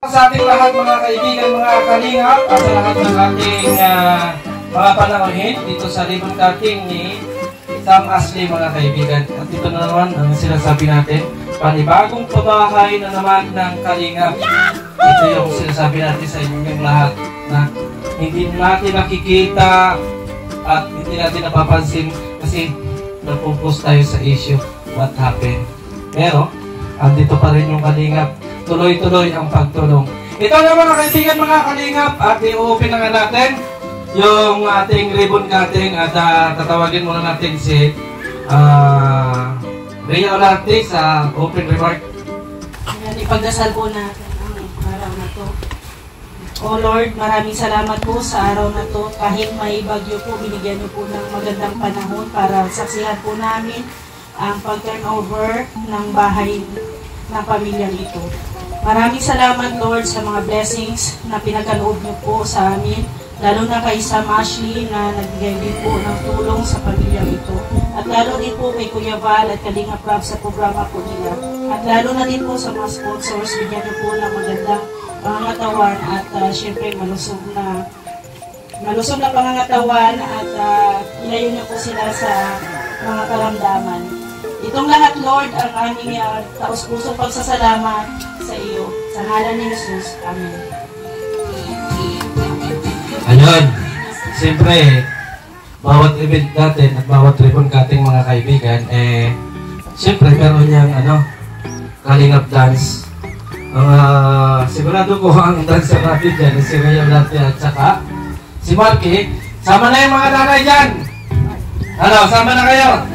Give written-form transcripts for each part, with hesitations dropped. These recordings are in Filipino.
Sa ating lahat mga kaibigan, mga kalingap, at sa lahat ng ating mga panauhin dito sa ribbon cutting ni Sam Ashley mga kaibigan. At ito na naman ang sinasabi natin, panibagong pabahay na naman ng kalingap. Ito yung sinasabi natin sa inyong lahat na hindi natin nakikita at hindi natin napapansin kasi napupost tayo sa issue, what happened. Pero, andito pa rin yung kalingap. Tuloy-tuloy ang pagtulong. Ito na mga kaibigan, mga kalingap, at i-open na nga natin yung ating ribbon cutting at tatawagin muna natin si Rhea Olarte sa open remark. Ipagdasal po natin ang araw na to. O Lord, maraming salamat po sa araw na to. Kahit may bagyo po, binigyan niyo po ng magandang panahon para saksihan po namin ang pag-turnover ng bahay ng pamilyang ito. Maraming salamat Lord sa mga blessings na pinagkaloob niyo po sa amin, lalo na kay Sam Ashley na nagbigay din po ng tulong sa pamilyang ito. At lalo din po kay Kuya Val at Kalinga Prab sa programa po nila. At lalo na din po sa mga sponsors, bigyan niyo po ng magandang pangangatawan at syempre malusog na pangangatawan at ilayo niyo po sila sa mga karamdaman. Itong lahat, Lord, ang aming taos-pusong pagsasalamat sa iyo. Sa ngalan ni Jesus. Amen. Ayun. Siyempre, bawat event natin at bawat ribbon cutting mga kaibigan, siyempre, meron niyang kalingap dance. Sigurado ko ang dancer natin dyan, si Rhea Olarte at saka si Marky. Sama na yung mga nanay dyan. Sama na kayo.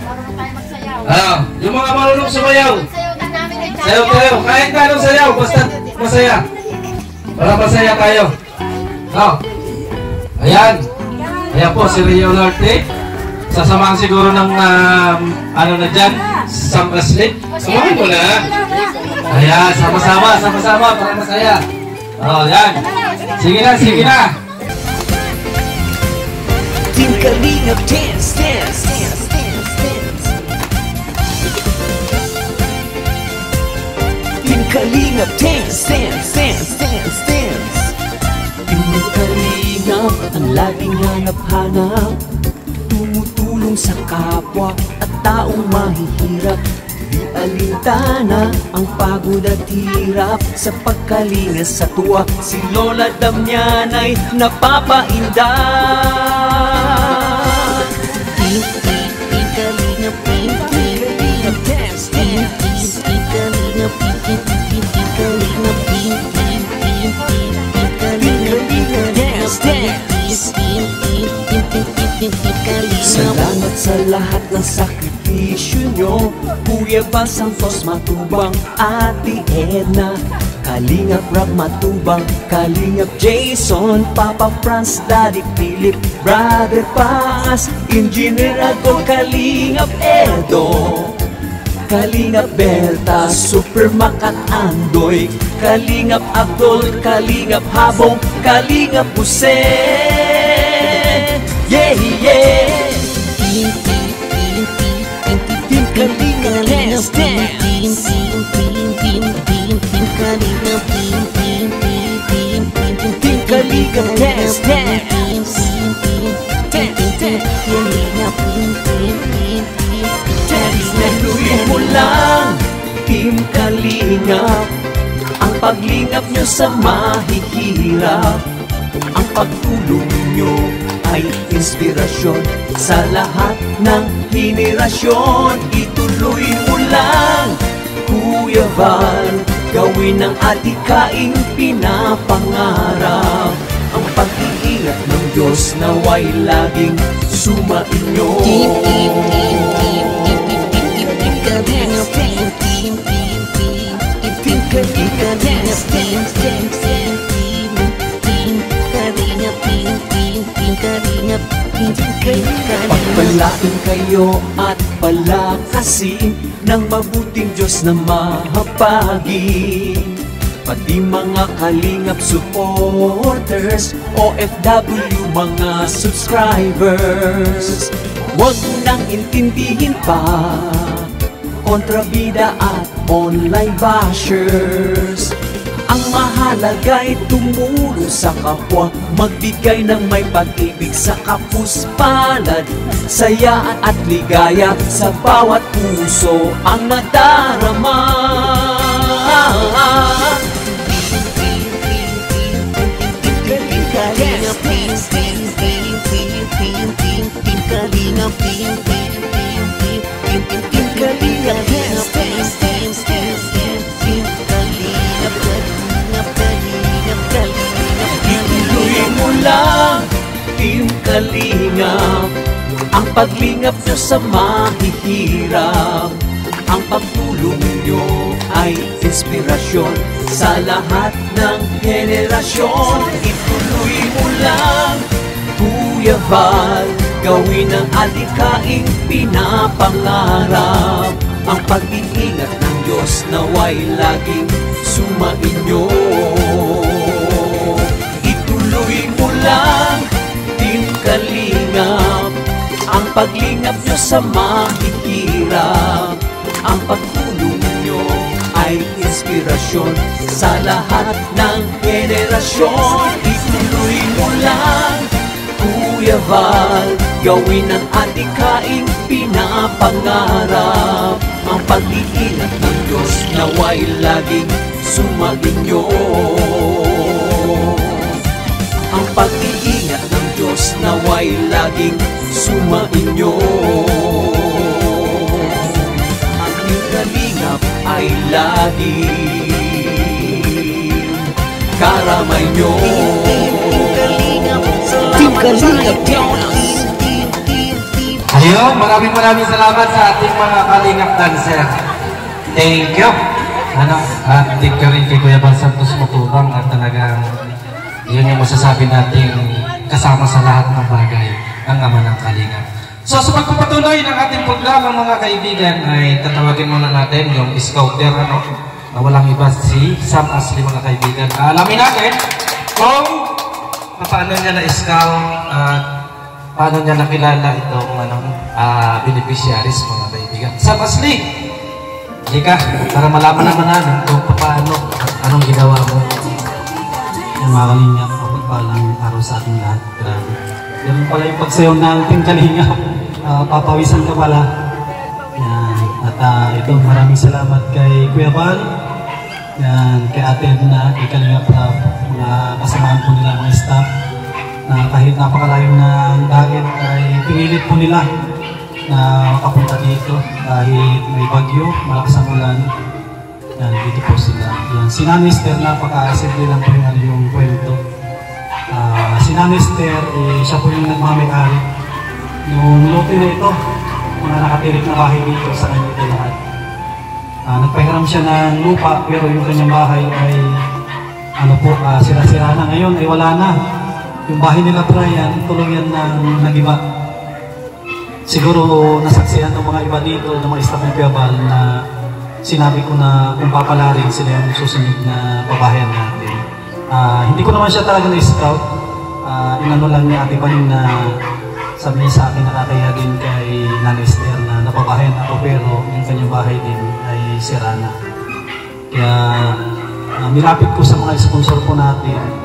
Yung mga marunong sumayaw. Sayaw. Kahit ka anong sayaw, basta masaya. Para masaya tayo. Ayan. Ayan po si Rhea Olarte. Sasamahan siguro ng ano na dyan, Sam Ashley. Samahan mo na. Ayan, sama-sama para masaya. Ayan. Sige na. Team Kalingap dance. Kalingap dance. Team Kalingap ang laging hanap-hanap, tumutulong sa kapwa at taong mahihirap. Di alintana ang pagod at hirap sa pagkalinga sa tuwa. Si Lola Damian ay napapainda. Team Kalingap dance. Salamat sa lahat ng sakripisyo nyo, Kuya Val Santos Matubang, Ate Edna, Kalingap Rob Matubang, Kalingap Jason, Papa Franz, Daddy Philip, Brother Paz, Engineer Agol, Kalingap Edo, Kalingap Berta, Super Mac at Andoy, Kalingap Abdol, Kalingap Habong, Kalingap Jose. Yeah! Team Kalingap dance. Team Kalingap dance. Naluin mo lang, Team Kalingap, ang paglingap nyo sa mahihirap. Ang pagtulong nyo ay inspirasyon sa lahat ng henerasyon. Ituloy mo lang, Kuya Val, gawin ang adikaing pinapangarap. Ang pag-iingat ng Diyos naway laging sumainyo. Pagpalain kayo at palakasin ng mabuting Diyos na mahabagin. Pati mga Kalingap supporters, OFW mga subscribers, huwag nang intindihin pa kontrabida at online bashers. Ang mahalaga'y tumulong sa kapwa, magbigay ng may pag-ibig sa kapuspalad, saya at ligaya sa bawat puso ang nadarama. Ituloy mo lang, Team Kalingap, ang paglingap nyo sa mahihirap. Ang pagtulong nyo ay inspirasyon sa lahat ng henerasyon. Ituloy mo lang, Kuya Val, gawin ang adhikaing pinapangarap. Ang pag-iingat ng Diyos naway laging sumainyo. Ituloy mo lang, Team Kalingap, ang paglingap nyo sa mahihirap. Ang pagtulong nyo ay inspirasyon sa lahat ng henerasyon. Ituloy mo lang, Kuya Val, gawin ang adhikaing pinapangarap. Ang pag-iingat ng Diyos naway laging sumainyo. Ang pag-iingat ng Diyos naway laging sumainyo. Ang Team Kalingap ay laging karamay nyo. Team Kalingap, Ayun, maraming salamat sa ating mga Kalingap dancer. Thank you. At thank you rin kay Kuya Val Santos Matubang at talagang yun yung masasabi natin kasama sa lahat ng bagay ang Ama ng Kalingap. So sa pagpapatuloy ng ating programa mga kaibigan ay tatawagin muna natin yung scouter na walang iba si Sam Asli mga kaibigan. Alamin natin kung paano niya na-scout at paano niya nakilala itong beneficiaries mga kaibigan. Sam Asli, Jika, para malaman naman namin kung paano at anong ginawa mo. Yung mga Kalingap, pagpalang araw sa ating lahat. Grabe. Ganun pala yung pagsayaw ng Team Kalingap. Papawisan ka pala. Yan. At ito, maraming salamat kay Kuya Val. Yan, kay Ate Edna, kay Kalingap, mga kasamahan po nila, mga staff. Na kahit napakalayo ng dagat ay pinilit po nila na makapunta dito kahit may bagyo, malakas ang ulan. Yan, dito po sila. Yan, si Nanay Esther, napaka-simple lang po yung kwento. Si Nanay Esther, siya po yung nagmamay-ari. Nung lote na ito, mga nakatirik na bahay dito sa kanya ito lahat. Nagpahiram siya ng lupa, pero yung kanyang bahay ay sira-sira na. Ngayon ay wala na. Yung bahay nila Brian, tuluyan ng nagiba. Siguro nasaksihan ng mga iba dito, ng mga staff ng Kuya Val na sinabi ko na kung papalarin sila yung susunod na pabahayan natin. Hindi ko naman siya talaga na-scout. Inano lang ni Ate Paning na sabi niya sa akin nakakaya din kay Nanay Esther na napabahayan ako pero yung kanyang bahay din ay sira na. Kaya nilapit ko sa mga sponsor po natin.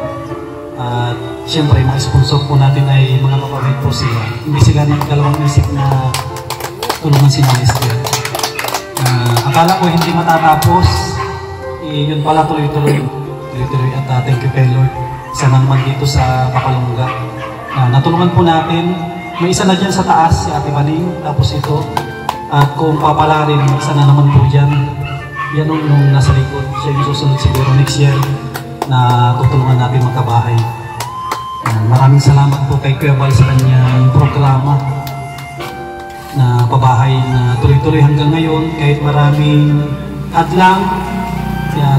At siyempre, mga sponsor po natin ay mga mababait po sila. Hindi sila nagdalawang isip na tulungan si Nanay Esther. Akala ko hindi matatapos. Yun pala tuloy-tuloy. At thank you kay Lord. Isa na naman dito sa Kapalungga. Natulungan po natin. May isa na dyan sa taas, si Ate Maning. Tapos ito. At kung papalarin, isa na naman po dyan. Yan nung nasa likod. Siya yung susunod siguro next year na tutulungan natin magkabahay. Maraming salamat po kay Kuya Val sa kanyang programa na pabahay na tuloy-tuloy hanggang ngayon kahit maraming hadlang,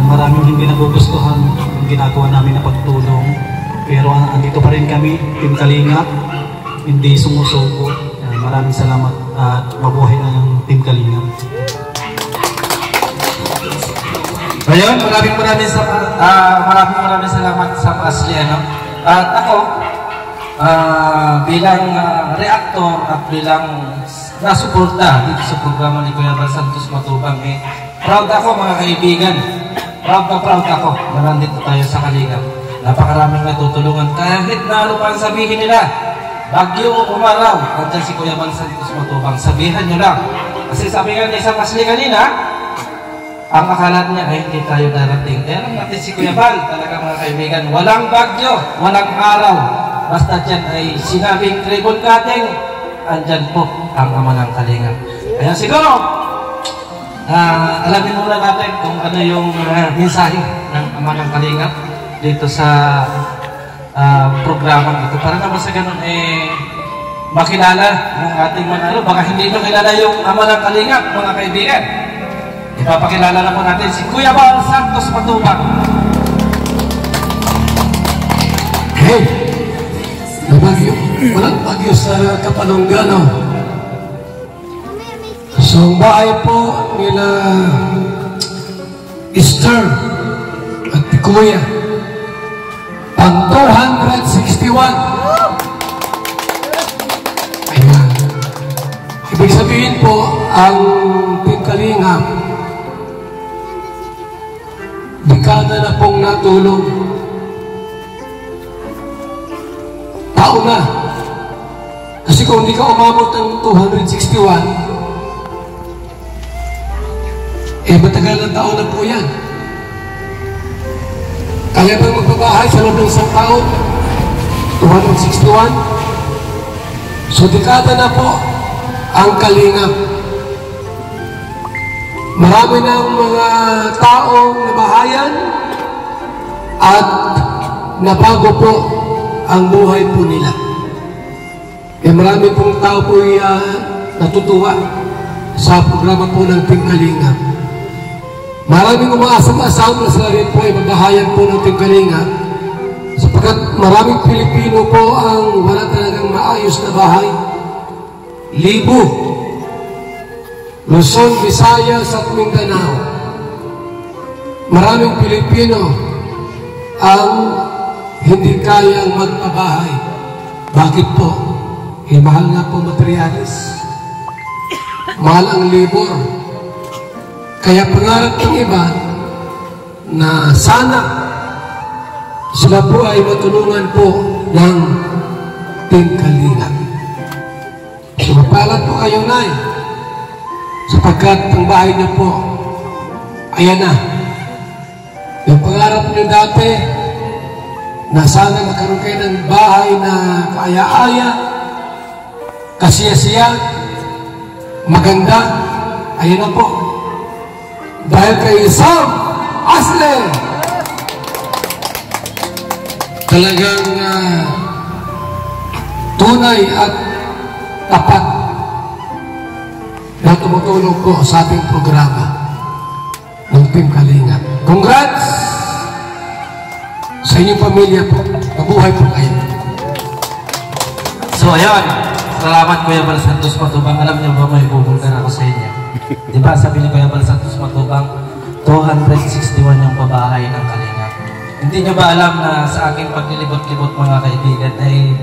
maraming hindi nagugustuhan yung ginagawa namin na pagtulong. Pero andito pa rin kami, Team Kalingap, hindi sumusuko. Maraming salamat at mabuhay ang Team Kalingap. Ayun, maraming salamat sa Asli. At ako, bilang reactor at bilang nasuporta dito sa programa ni Kuya Val Santos Matubang, proud ako mga kaibigan proud ako na nandito tayo sa Kalingap. Napakaraming natutulungan kahit na ano pa ang sabihin nila. Bagyo o umaraw, nandiyan si Kuya Bal Santos Matubang. Sabihan nyo lang. Kasi sabi nga ni isang Asli kanina, ang akala niya ay hindi tayo darating. Kaya lang natin si Kuya Bal, talaga mga kaibigan, walang bagyo, walang araw. Basta dyan ay sinabing ribbon cutting, andyan po ang Ama ng Kalingap. Kaya siguro, alamin muna natin kung ano yung mensahe ng Ama ng Kalingap dito sa programang ito. Para naman sa ganun, makilala ng ating mga baka hindi nyo kilala yung Ama ng Kalingap, mga kaibigan. Ipapakilala na po natin si Kuya Bal Santos Matubang. Hey! Walang bagyo sa Kapalonggano. So, ang bahay po nila Easter at Kuya ang 261. Ayan. Ibig sabihin po, ang Team Kalingap, dekada na pong natulong. Taon na. Kasi kung hindi ka umabot ng 261, matagal na taon na po yan. Kaya bang magbabahay sa loob ng isang taon? 261. So, dekada na po ang Kalingap. Marami ng mga taong nabahayan at nabago po ang buhay po nila. Marami pong tao po natutuwa sa programa po ng Team Kalingap. Maraming umaasam-asam na sila rin po ay magbahayan po ng Team Kalingap sapagkat maraming Pilipino po ang wala talagang maayos na bahay. Libo, Luzon, Visayas at Mindanao. Maraming Pilipino ang hindi kayang magpabahay. Bakit po? Mahal nga po materialis. Mahal ang labor. Kaya pangarap ng iba na sana sila po ay matulungan po ng Team Kalingap. So, mapalad po kayo, Nay, sapagkat ang bahay niyo po, ayan na. Yung pangarap niyo dati, na sana magkaroon kayo ng bahay na kaaya-aya, kasiya-siya, maganda, ayan na po. Dahil kay Sam Asle, talagang tunay at tapat na tumutulong po sa ating programa ng Team Kalingap. Congrats sa inyong pamilya po. Mabuhay po kayo. So, ayan. Salamat, Kuya Bal Santos Matubang. Alam niyo ba, may bubulkan ako sa inyo. Diba, sabi ni Kuya Bal Santos Matubang, 261 yung pabahay ng Kalingap. Hindi niyo ba alam na sa aking paglilibot-libot, mga kaibigan, ay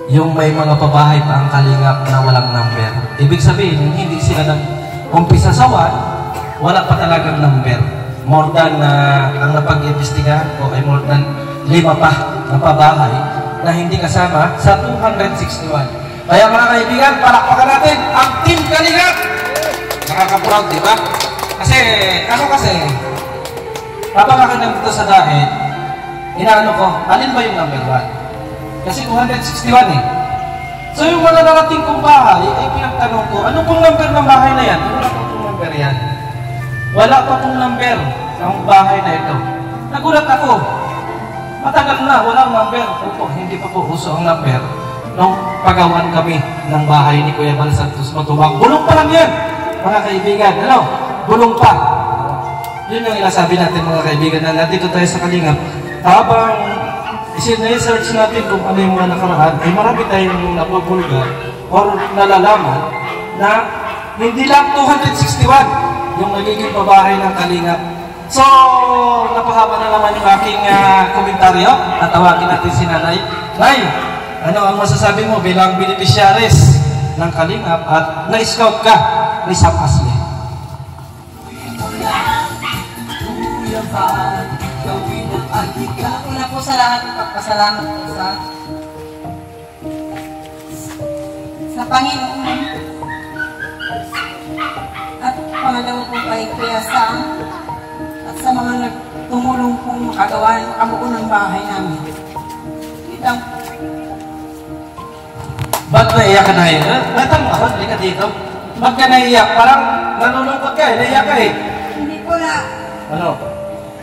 yung may mga pabahay pa ang Kalingap na walang number. Ibig sabihin, hindi sila nag-umpisa sa 1, wala pa talagang number. More than, ang napag-iimbestigahan ko ay more than 5 pa na pabahay na hindi kasama sa 261. Kaya mga kaibigan, palakpakan natin ang Team Kalingap! Nakaka-proud, di ba? Kasi, kapag ako nandito sa dahil, inaano ko, alin ba yung number 1? Kasi 261 eh. So yung mga narating kong bahay, ay pinagtanong ko, ano pong number ng bahay na yan? Wala pa pong number yan. Wala pa pong number ang bahay na ito. Nagulat ako. Matagal na, walang number. Opo, hindi pa po uso ang number. Nung pagawan kami ng bahay ni Kuya Bal Santos Matubang. Bulong pa lang yan, mga kaibigan. Ano? Bulong pa. Yun yung inasabi natin, mga kaibigan, na nandito tayo sa Kalingap. Habang isin-research natin kung ano yung mga nakaraan, ay marami tayong napupulga or nalalaman na hindi lang 261 yung nagiging pabahay ng Kalingap. So, napahaba na naman yung aking komentaryo. Natawagin natin si Nanay. Nay, ano ang masasabi mo bilang beneficiaries ng Kalingap at na-scout ka ni Sam Asle? lahat, gawin ang alika. Una po sa lahat, pagpasalamat po sa Panginoon. At pangalawa po kay Kuya Sam at sa mga nagtumulong pong makabuo ng bahay namin. Itang Ba't naiyak ka na yun? Natang ako, hindi ka dito. Ba't ka naiyak? Parang nanulungkot ka eh, naiyak ka eh. hindi po na, Ano?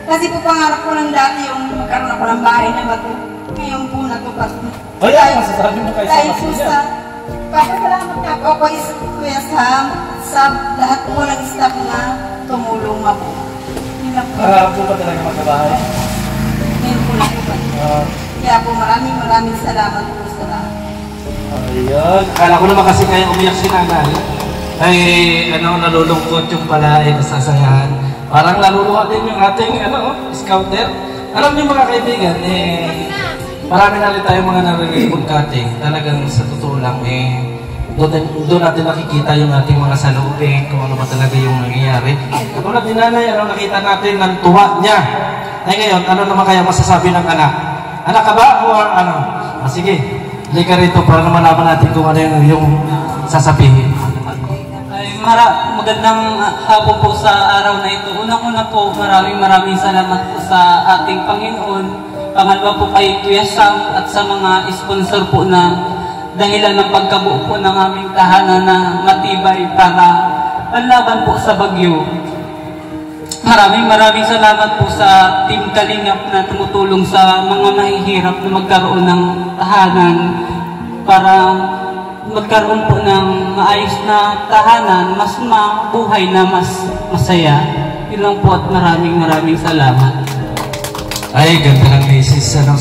kasi po pangarap ko lang dati yung magkaroon ako ng bahay na bato. Ngayon po natupad mo. Ay, ay, masasabi mo kayo sa Dahil po masinya. sa papasalamat nga po ako sa Kuya Sam sa lahat po ng staff na tumulong ako. Yun lang po. Po ba talaga magkabahay? Ngayon po natupad. Kaya po maraming salamat po sa lahat. Ayun. Akala ko naman kasi kaya umiyak si nanay. Ay, nalulungkot yung pala ay nasasayahan. Parang naluluha din yung ating, scouter. Alam niyo mga kaibigan, marami na rin tayong mga nare-ribbon cutting. Talagang sa totoo lang, doon natin nakikita yung ating mga salubing, kung ano ba talaga yung nangyayari. Katulad ni nanay, nakita natin ng tuwa niya. Ay ngayon, ano naman kaya masasabi ng anak? Anak ka ba? O ano? Sige, halika rito para malaman natin kung ano yung sasabihin. Ay, magandang hapon po sa araw na ito. Unang-una po, maraming salamat po sa ating Panginoon. Pangalawa po kay Kuya Sam at sa mga sponsor po na dahilan ng pagkabuo po ng aming tahanan na matibay para panlaban po sa bagyo. Maraming salamat po sa Team Kalingap na tumutulong sa mga mahihirap na magkaroon ng tahanan para magkaroon po ng maayos na tahanan, mas mabuhay na mas masaya. Yun lang po at maraming salamat. Ay, ganda ng misis. Sana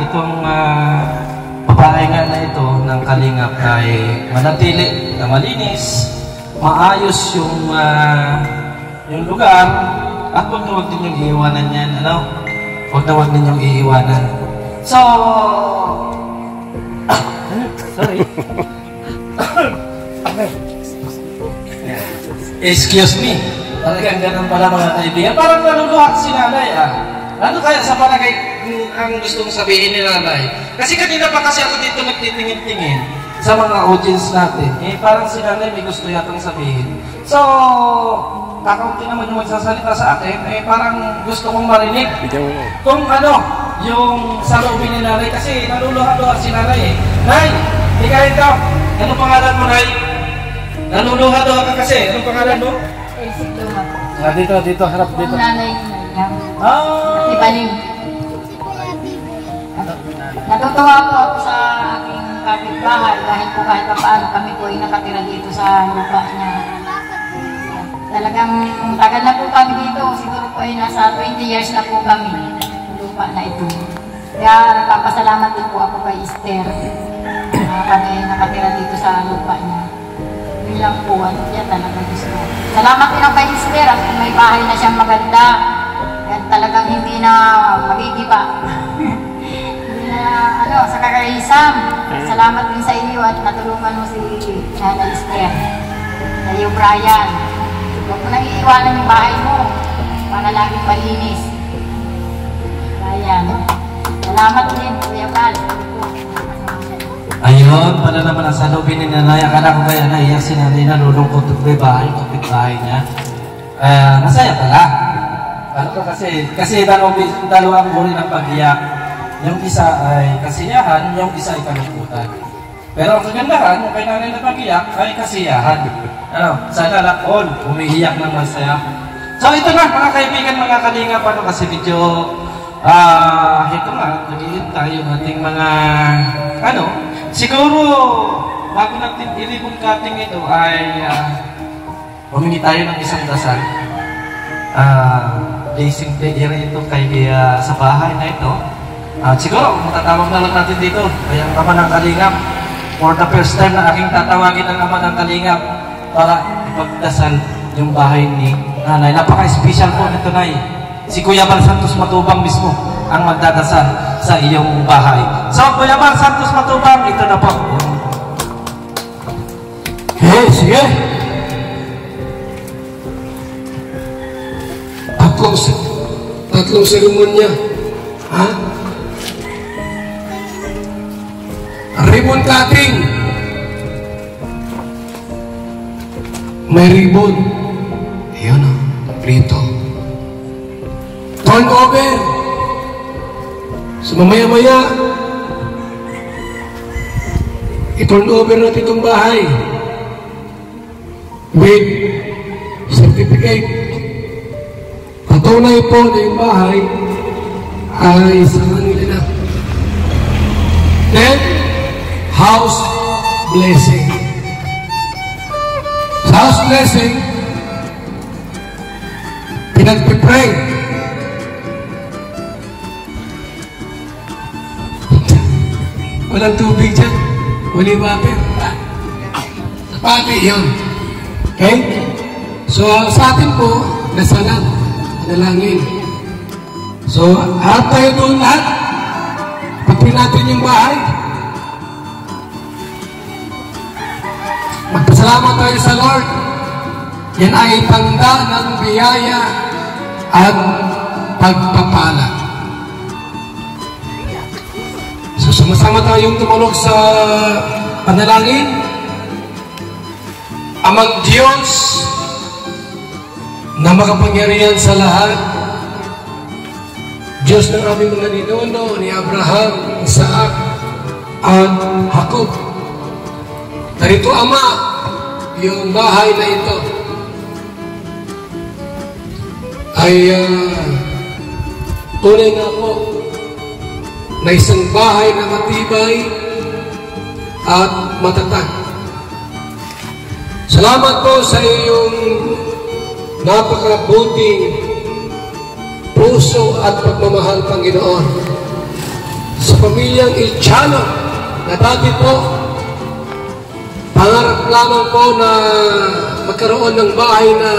itong babae nga na ito ng Kalingap ay manatili na malinis, maayos yung lugar, at huwag na huwag ninyong iiwanan yan. Huwag na huwag ninyong iiwanan. So, sorry. Excuse me. Talagang ganun pala mga kaibigan. Parang naluluha si nanay Ano kaya sa palagay ang gustong sabihin ni nanay? Kasi kanina pa kasi ako dito nagtitingin-tingin sa mga audience natin. Parang si nanay may gusto yatang sabihin. So, kakaunti naman yung magsasalita sa akin, parang gusto kong marinig kung yung salubin ni nanay. Kasi naluluha-luha si nanay Nay, ikaw ito. Anong pangalan mo, Nay? Naluluha-luha ka kasi. Anong pangalan mo? Dito, harap dito. Nanay Ibaling. Natutuwa po ako sa aking kapitbahay dahil po kahit paano kami po ay nakatira dito sa lupa niya. Talagang tagal na po kami dito. Siguro po ay nasa 20 years na po kami lupa na ito. Kaya nagpapasalamat din po ako kay Esther. Kami nakatira dito sa lupa niya. Bilang po, yan talaga gusto. Salamat din ako kay Esther at kung may bahay na siyang maganda, yan talagang hindi na magigiba. Hindi na, sa kakaisam. Salamat din sa iyo at natulungan mo si Nana Esther. Sa iyo, Brian. Huwag mo nang iiwanan yung bahay mo para laging malinis. Brian. Salamat din, Kuya Val. Ayun, pala naman ang salubin ni nanay. Akala ko kaya naiyak si nanay, nalulungkot at may bahay, kapit-bahay niya. Masaya pala. Kasi dalawang uri ng pag-iyak. Yung isa ay kasiyahan, yung isa ay kalungkutan. Pero ang kagandahan, yung kay nanay na pag-iyak ay kasiyahan. Sana lang all umiiyak ng masaya. So ito na, mga kaibigan, mga kalingap, kasi video, ito nga, naghihintay yung ating mga, siguro, bago natin i-ribbon cutting ito ay humingi tayo ng isang dasal. Blessing prayer ito sa bahay na ito. Siguro, matatawag na lang natin dito. Kaya ang Ama ng Kalingap, for the first time na aking tatawagin ang Ama ng Kalingap para ipagdasal yung bahay ni nanay. Napaka-special po nito, Nay. Si Kuya Val Santos Matubang mismo ang magdadasal sa iyong bahay. So, Kuya Val Santos Matubang, ito na po. Sige. tatlong seremonya. Ha? Ribbon cutting. May ribbon. Ayan o, prito. Turnover. So mamaya-maya, i-turn over natin itong bahay with certificate. Patunay po na yung bahay ay sa kanila na. Then, house blessing. Sa house blessing, pinagpipray. Walang tubig dyan. Wali water. Pati yun. Okay? So, sa atin po, nasalan. Nalangin. So, harap tayo doon lahat. Pagpin natin yung bahay. Magpasalamat tayo sa Lord. Yan ay tanda ng biyaya at pagpapala. So, sama-sama tayong tumulog sa panalangin. Amang Diyos na makapangyarihan sa lahat, Diyos ng aming mga ninuno ni Abraham, Isaac, at Jacob. Narito, Ama, yung bahay na ito ay tunay nga po na isang bahay na matibay at matatag. Salamat po sa iyong napakabuting puso at pagmamahal, Panginoon. Sa pamilyang Ilchano na dati po, pangarap lamang po na magkaroon ng bahay na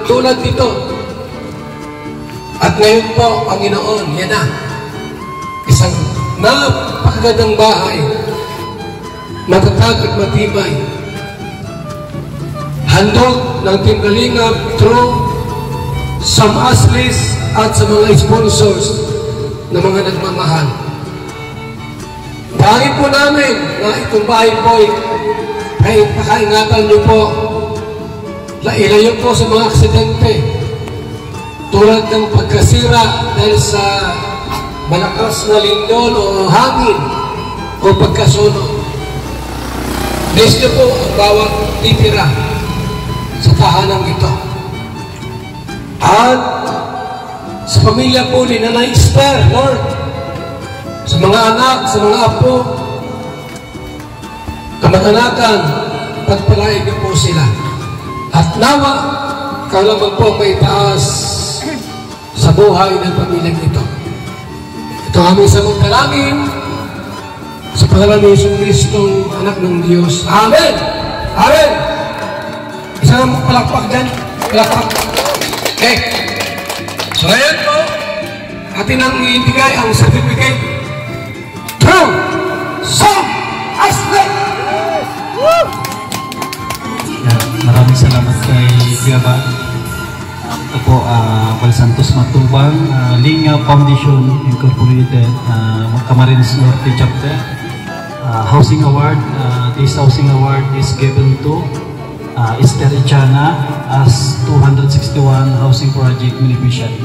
tulad nito. At ngayon po, Panginoon, yan na. Isang napakagandang bahay, matatag at matibay. Handog ng Team Kalingap through Sam Aslis at sa mga sponsors na mga nagmamahal. Dahil po namin na itong bahay po ay pakaingatan niyo po. Ilayo po sa mga aksidente tulad ng pagkasira dahil sa malakas na lindol o hangin o pagkasunog. Bless niyo po ang bawat titira sa tahanang ito. At sa pamilya po ni Nanay Esther, Lord, sa mga anak, sa mga apo, kamag-anakan, pagpalain niyo po sila. At nawa, ikaw lamang po may taas sa buhay ng pamilyang ito. Ito aming samang-talangin sa pangalan ni Yesu Kristong anak ng Diyos. Amen! Amen! Isa na palakpak dyan. Palakpak. Okay. So ngayon po, atin ang ibigay ang certificate through Sam Aslis. Maraming salamat kay Gaba. Ito po, Val Santos Matubang, Linga Foundation Incorporated, Camarines Norte Chapter. Housing Award. This Housing Award is given to Esther Echana as 261 Housing Project Beneficiary.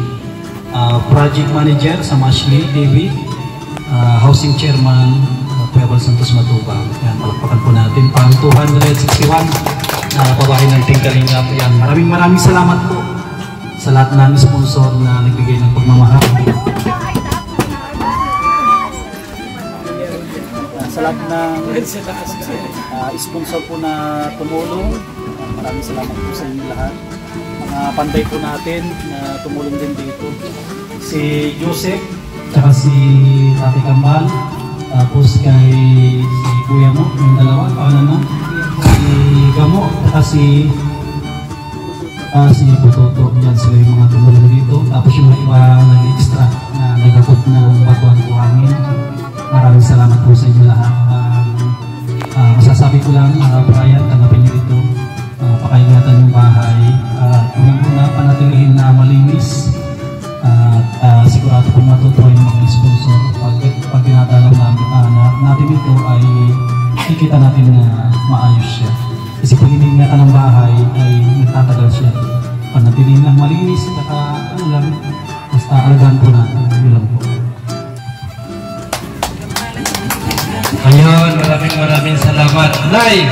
Project Manager Sam Ashley David, Housing Chairman Kuya Val Santos Matubang. Yan, palakpakan po natin pang 261 na pabahay ng Team Kalingap. Yan, maraming salamat po sa lahat ng sponsor na nagbigay ng pagmamahal. Sa lahat ng sponsor po na tumulong, maraming salamat po sa inyo lahat. Mga panday po natin na tumulong din dito. Si Joseph, tsaka si Ate Kambal, tapos kay si Kuya mo, yung dalawa, paano na? Si Gamo, tsaka si Butoto. Yan sila yung mga tumulong dito. Tapos yung mga iba nag-extra na nagakot ng batuan po hangin. Maraming salamat po sa inyo lahat. Masasabi ko lang, Brian, tanggapin niyo ito. Pakaingatan yung bahay. Unang-una, panatilihin na malinis. kung matutuwa yung mga sponsor. Pag dinadalaw natin ito ay kikita natin na maayos siya. Kasi pag hininga ka ng bahay ay nagtatagal siya. Panatilihin lang malinis, ano lang, basta alagaan po natin. Yun lang po. Ayun, maraming salamat. Nay,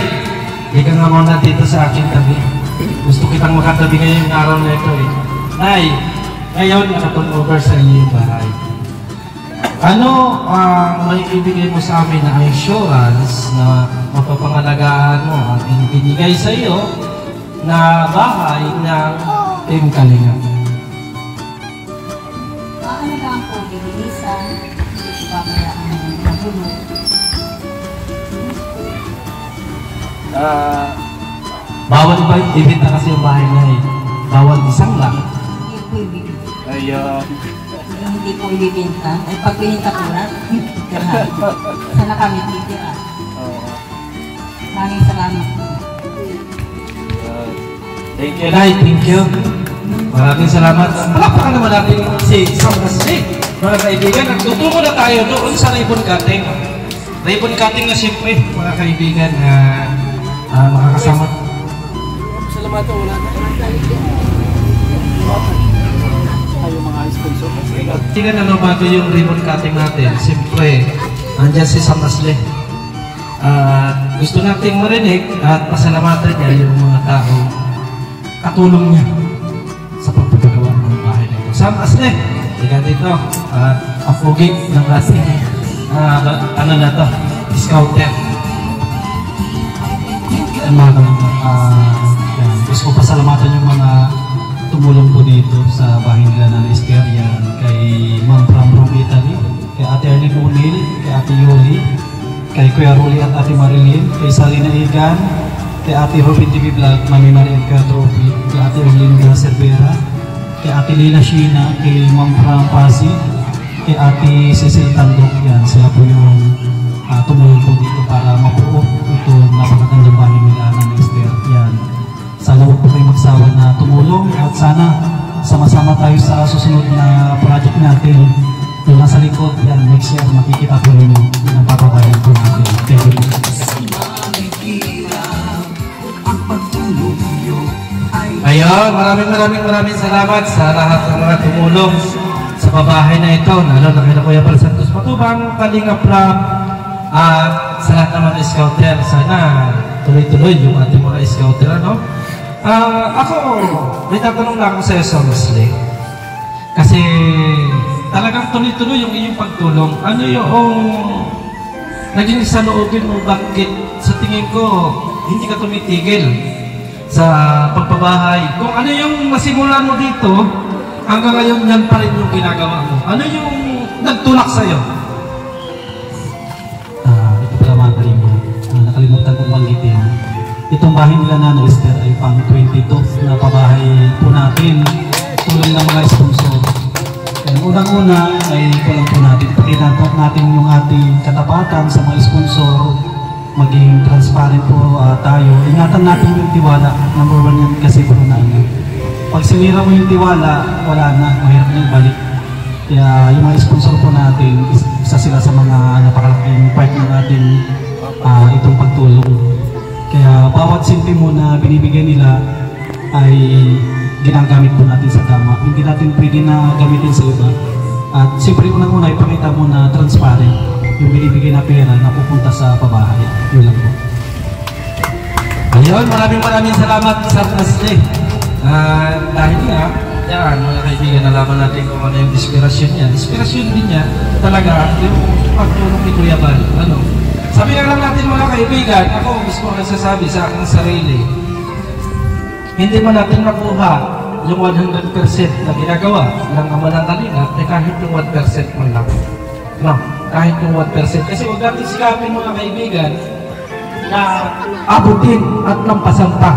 ika nga muna dito sa aking tabi. Gusto kitang makatabi ngayong araw na ito eh. Nay, ngayon nakaturnover sa inyo yung bahay. Ano ang may ibigay mo sa amin na assurance na mapapangalagaan mo ang binigay sa iyo na bahay ng Team Kalinga? Ano lang po, bililisan, hindi ko pabayaan ng nabulog. Bawal ba ibenta kasi yung bahay na eh? Bawal isang lang. Hindi po ibibigay. Ayun. Hindi po ibibenta. Ay, pag bininta ko na, sana kami titira. Maraming salamat po. Thank you, Nay. Thank you. Maraming salamat. Palakpakan naman natin si Sam Asli. Mga kaibigan, nagtutungo na tayo doon sa ribbon cutting. Ribbon cutting na siyempre, mga kaibigan, makakasama. Salamat po, wala na. Tayo mga sponsor. Tingnan na bago yung ribbon cutting natin. Siyempre, andyan si Sam Asli. Gusto nating marinig at pasalamatan niya yung mga tao katulong niya sa pagpapagawa ng bahay na ito. Sam Asli, tika dito, afugig ng ating ano na to, scouter. Gusto ko pasalamatan yung mga tumulong po dito sa bahay nila na Esther, yan kay Ma'am from Italy, kay Ate Arlene Unil, kay Ate Yoli, kay Kuya Ruli at Ate Marilyn, kay Salina Igan, kay Ate Robin TV Vlog, Mami Maria Trophy, kay Ate Erlinda Cervera, kay Ate Lila Sheena, kay Ma'am Fran Pasi, kay Ate Cecil Tandok, yan sila po yung tumulong po dito para mabuo ito napakagandang bahay nila ng Esther. Yan. Sana huwag po kayo magsawa na tumulong at sana sama-sama tayo sa susunod na project natin. Yung nasa likod, yan, next year makikita po rin yung papabayan po natin. Thank you. Ayun, maraming salamat sa lahat ng mga tumulong sa pabahay na ito, lalo na kay Kuya Bal Santos Matubang, Kalinga Prab, at sa lahat naman ng scouter. Sana tuloy-tuloy yung ating mga scouter, ano? Ako, may tatanong lang ako sa iyo, Sam Asli. Kasi talagang tuloy-tuloy yung iyong pagtulong. Ano yung naging saloobin mo, bakit sa tingin ko hindi ka tumitigil sa pagpabahay? Kung ano yung nasimulan mo dito, hanggang ngayon yan pa rin yung ginagawa mo. Ano yung nagtulak sa'yo? Ito pala mga kalimbo. Nakalimutan kong banggitin. Itong bahay nila na Esther ay pang 22 na pabahay po natin. Tulong ng mga sponsor. Kaya unang-una ay kulang po natin. Pakita natin yung ating katapatan sa mga sponsor. Maging transparent po tayo. Ingatan natin yung tiwala. Number one yan kasi po na ano. Pag sinira mo yung tiwala, wala na. Mahirap na ibalik. Kaya yung mga sponsor po natin, isa sila sa mga napakalaking part ng ating itong pagtulong. Kaya bawat sentimo na binibigay nila ay ginagamit po natin sa tama. Hindi natin pwede na gamitin sa iba. At siyempre unang-una, ipakita mo na transparent yung binibigay na pera na pupunta sa pabahay. Yun lang po. Ayun, maraming salamat sa Asli. Dahil nga, yan, mga kaibigan, nalaman natin kung ano yung inspirasyon niya. Inspirasyon din niya talaga yung pagtulong ni Kuya Bal. Ano? Sabi na lang natin mga kaibigan, ako mismo nagsasabi sa aking sarili, hindi mo natin makuha yung 100% na ginagawa ng Ama ng Kalinga, kahit yung 1% man lang. No, kahit yung 1%. Kasi huwag natin sikapin mga kaibigan na abutin at lampasan pa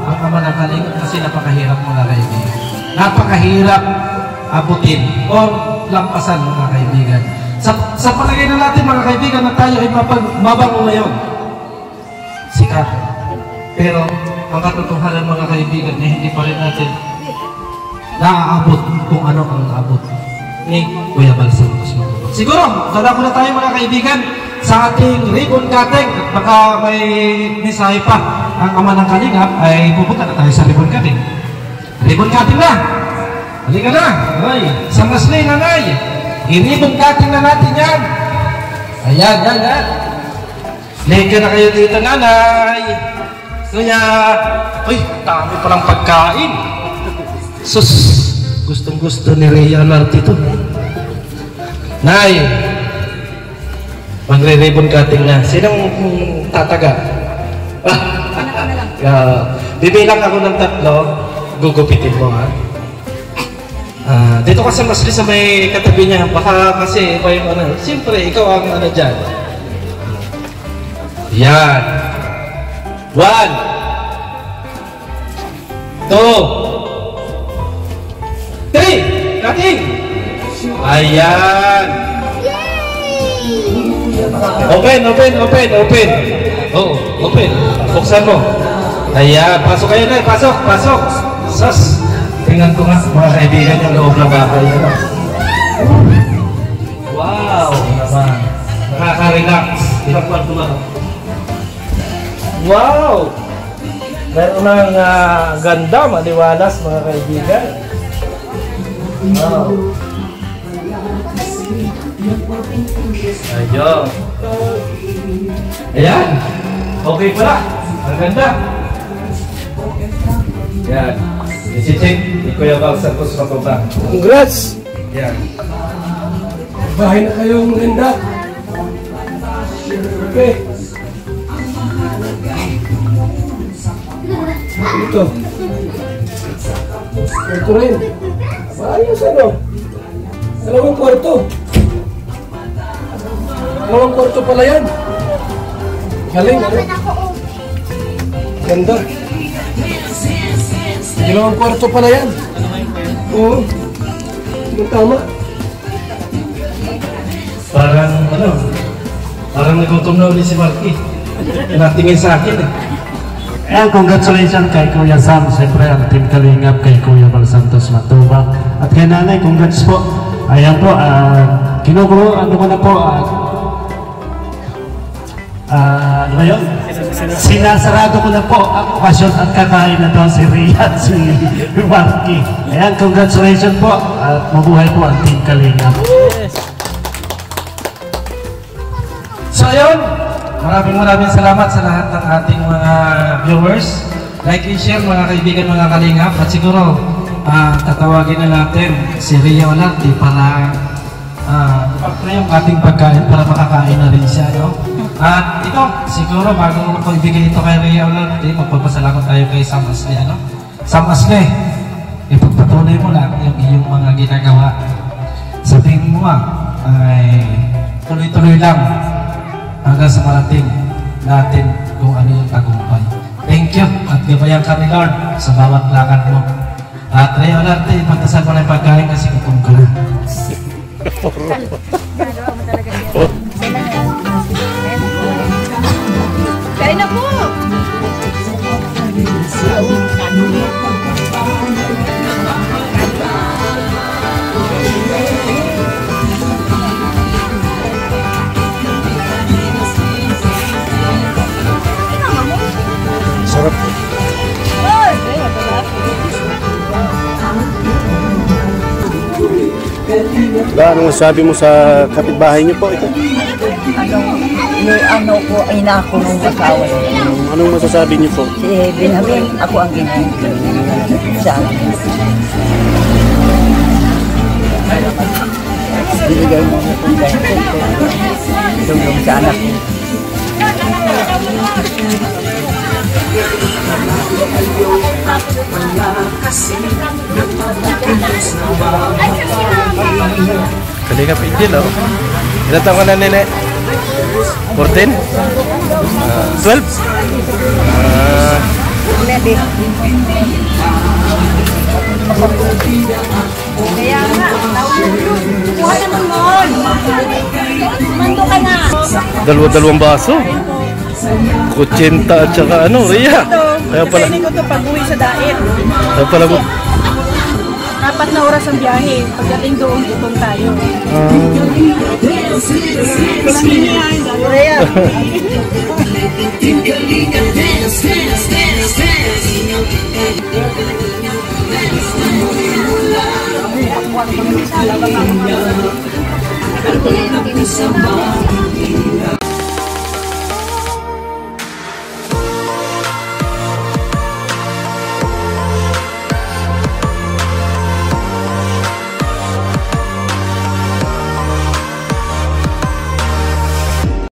ang Ama ng Kalinga kasi napakahirap mga kaibigan. Napakahirap abutin o lampasan mga kaibigan. Sa palagay na natin mga kaibigan na tayo ay mabango ngayon. Sikat. Pero ang katotohanan mga kaibigan na hindi pa rin natin naaabot kung ano ang naabot ni Kuya Bal Santos Matubang. Siguro, dadako na tayo mga kaibigan sa ating ribbon cutting at baka may mensahe pa ang ama ng Kalingap ay pupunta na tayo sa ribbon cutting. Ribbon cutting na! Halika na! Ay, sa Masli, nanay! I-ribbon cutting na natin yan! Ayan, yan. Leka na kayo dito, nanay! Kaya, uy, dami palang pagkain! Sus, gustong-gusto ni Rhea Narte ito. Nay! Magre-ribbon cutting na. Sinong tataga? Bibilang ako ng 3, gugupitin mo ha. Dito ka sa Masli sa may katabi niya. Baka kasi iba yung ano. Siyempre, ikaw ang ano dyan. Yan. 1, 2, 3. Cutting! Ayan. Open. Oh, open. Buksan mo. Ayan, pasok kayo na. Pasok. Sus. Tingnan ko nga mga kaibigan yung loob ng bahay. Wow, naman. Nakaka-relax. Ilang kwarto na. Wow. Meron ng ganda, maliwalas mga kaibigan. Wow. Ayun. Ayan. Okay pala. Ang ganda. Yan. Isi-check ni Kuya Bal Santos Matubang. Congrats! Yan. Bahay na kayong ganda. Okay. Ito. Ito rin. Ayos ano? 2 kwarto. 2 kwarto pala yan. Galing, ano? Ganda. 2 kwarto pala yan. Oo. Tama. Parang nagutom na ulit si Marky. Natingin sa akin eh. And congratulations kay Kuya Sam, siyempre ang Team Kalingap kay Kuya Bal Santos Matubang. At kay nanay, congrats po. Ayan po, ano ko na po, ano ba yun? Sinasarado ko na po ang okasyon at kakain na doon si Rhea at si Marky. Ayan, congratulations po at mabuhay po ang Team Kalingap. So ayun, maraming salamat sa lahat ng ating mga viewers. Like and share mga kaibigan, mga Kalingap. At siguro, tatawagin na natin si Rhea Narte para ipag-try yung ating pagkain para makakain na rin siya. No? At ito, siguro bago ko ibigay ito kay Rhea Narte, magpapasalamat tayo kay Sam Asli. Sam Asli, ipagpatuloy mo lang yung iyong mga ginagawa. Sabihin mo ay tuloy-tuloy lang hanggang sa marating natin kung ano yung tagumpay. Thank you at gabayan kami Lord sa bawat lakad mo. At Rhea Narte, ipagdasal mo na yung pagkain kasi gutom ka na. Kain na po! Sarap. Ano sabi mo sa kapitbahay niyo po ito? Ano ko, ina ako nung asawa niya. Anong masasabi niyo po? Si Benjamin, ako ang ginagawa sa akin. Binigay mo na kung ganito. Tulong sa anak ko. Kalingap Angel, oh. Ilan taon ka na, nene? 14? 12? Kaya nga, kuha naman mo. Mando ka na. Dalawang baso. 80 at saka ano, Rhea. Kaya pala. Kasi ko ito pag-uwi sa daet. Kaya pala mo. Tapos apat na oras ang biyahe. Pagdating doon, gutom tayo. Sa